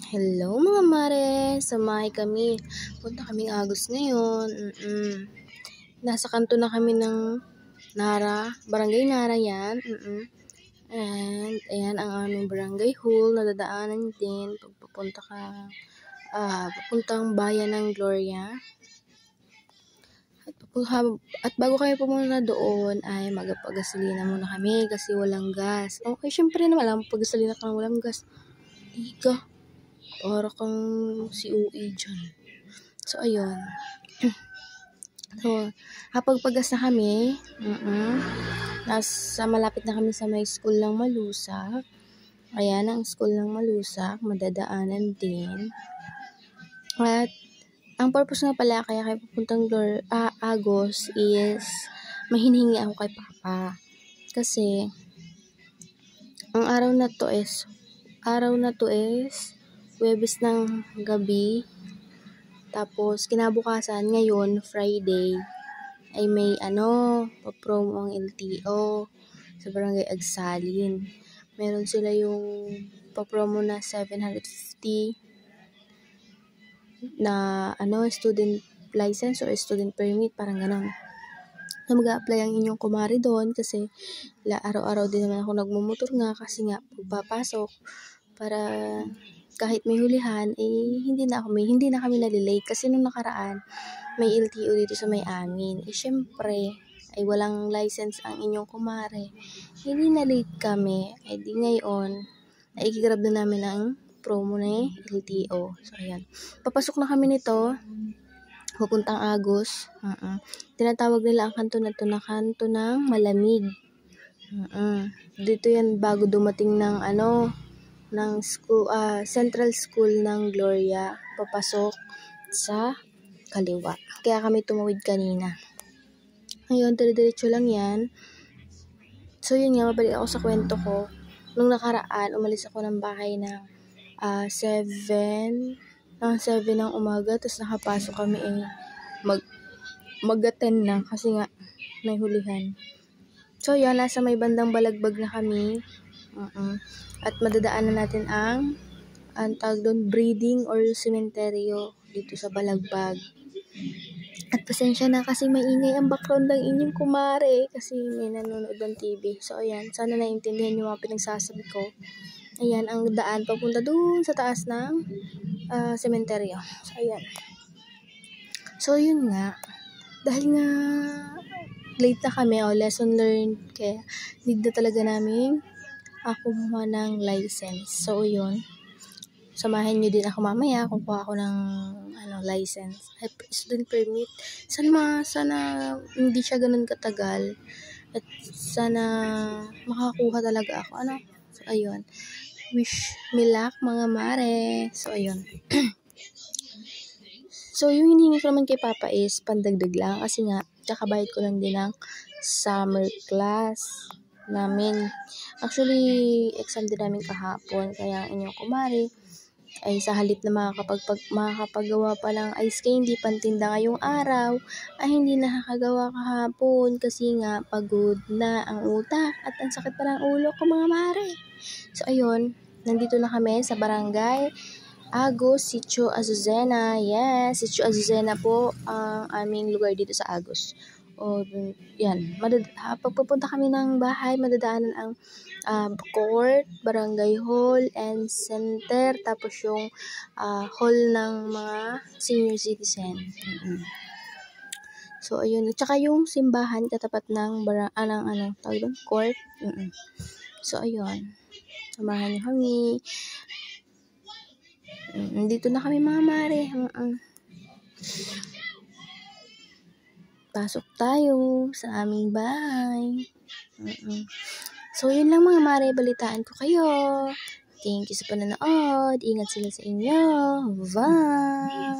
Hello mga mare, samahay kami. Punta kaming Agos ngayon. Nasa kanto na kami ng Nara, Barangay Nara yan. And ayan ang aming barangay hall, nadadaanan din pag papuntang bayan ng Gloria. At bago kayo pumunta doon ay magpagasolina muna kami kasi walang gas. Okay, syempre naman alam pagasolina kang walang gas. Tiga. Para kang si UE dyan. So, ayun. So, kapag pagas na kami, malapit na kami sa may school ng Malusak. Ayan, ang school ng Malusak, madadaanan din. At, ang purpose nga pala, kaya kayo pupuntang Agos is, mahihingi ako kay Papa. Kasi, ang araw na to is, Huwebes ng gabi. Tapos, kinabukasan, ngayon, Friday, ay may pa-promo ang LTO sa Barangay Agsalin. Meron sila yung pa-promo na 750 na student license or student permit, parang ganon. So, mag-a-apply ang inyong kumari doon kasi araw-araw din naman ako nagmumotor nga kasi nga pagpapasok para kahit may hulihan, hindi na kami nalilate kasi nung nakaraan, may LTO dito sa may amin. Syempre, ay walang license ang inyong kumare. Hindi na late kami. Di ngayon, naikigrab na namin ang promo na LTO. So, ayan. Papasok na kami nito, papuntang Agos. Tinatawag nila ang kanto na to na kanto ng malamig. Dito yan bago dumating ng ng school, Central School ng Gloria, papasok sa kaliwa. Kaya kami tumawid kanina. Ngayon, dire-diretso lang yan. So, yun nga, mabalik ako sa kwento ko. Nung nakaraan, umalis ako ng bahay ng 7 ng umaga, tapos nakapasok kami mag-attend na kasi nga may hulihan. So, yan, nasa may bandang Balagbag na kami. At madadaanan natin ang tawag doon, breeding or sementeryo dito sa Balagbag. At pasensya na kasi may ingay ang background ng inyong kumare kasi may nanonood ng TV. So, ayan, sana naiintindihan yung mga pinagsasabi ko. Ayan, ang daan papunta doon sa taas ng sementeryo. So, ayan. So, yun nga. Dahil nga late na kami, lesson learned, kaya need na talaga namin kumuha ng license. So, yun. Samahan nyo din ako mamaya. Kukuha ako ng license. Student permit. Sana hindi siya ganun katagal. At sana makakuha talaga ako. So, ayun. Wish me luck, mga mare. So, ayun. So, yung hinihingi ko naman kay Papa is pandagdag lang. Kasi nga, kakabayad ko lang din ng summer class namin. Actually, exam din namin kahapon. Kaya ang inyong kumari ay sa halip na makakapagawa pa ng ice candy pantinda ngayong araw, ay hindi nakakagawa kahapon kasi nga pagod na ang utak at ang sakit pa ng ulo ko, mga mare. So, ayun. Nandito na kami sa Barangay Agos, Sitio Azucena. Yes, Sitio Azucena po ang aming lugar dito sa Agos. Yan. Pag pupunta kami ng bahay, madadaanan ang court, barangay hall, and center, tapos yung hall ng mga senior citizen. So, ayun. Tsaka yung simbahan, katapat ng tawag doon, court. So, ayun. Samahan niyo kami. Dito na kami, mga mare. Pasok tayo sa aming bahay. So, yun lang, mga mare. Balitaan ko kayo. Thank you sa panonood. Ingat sila sa inyo. Bye!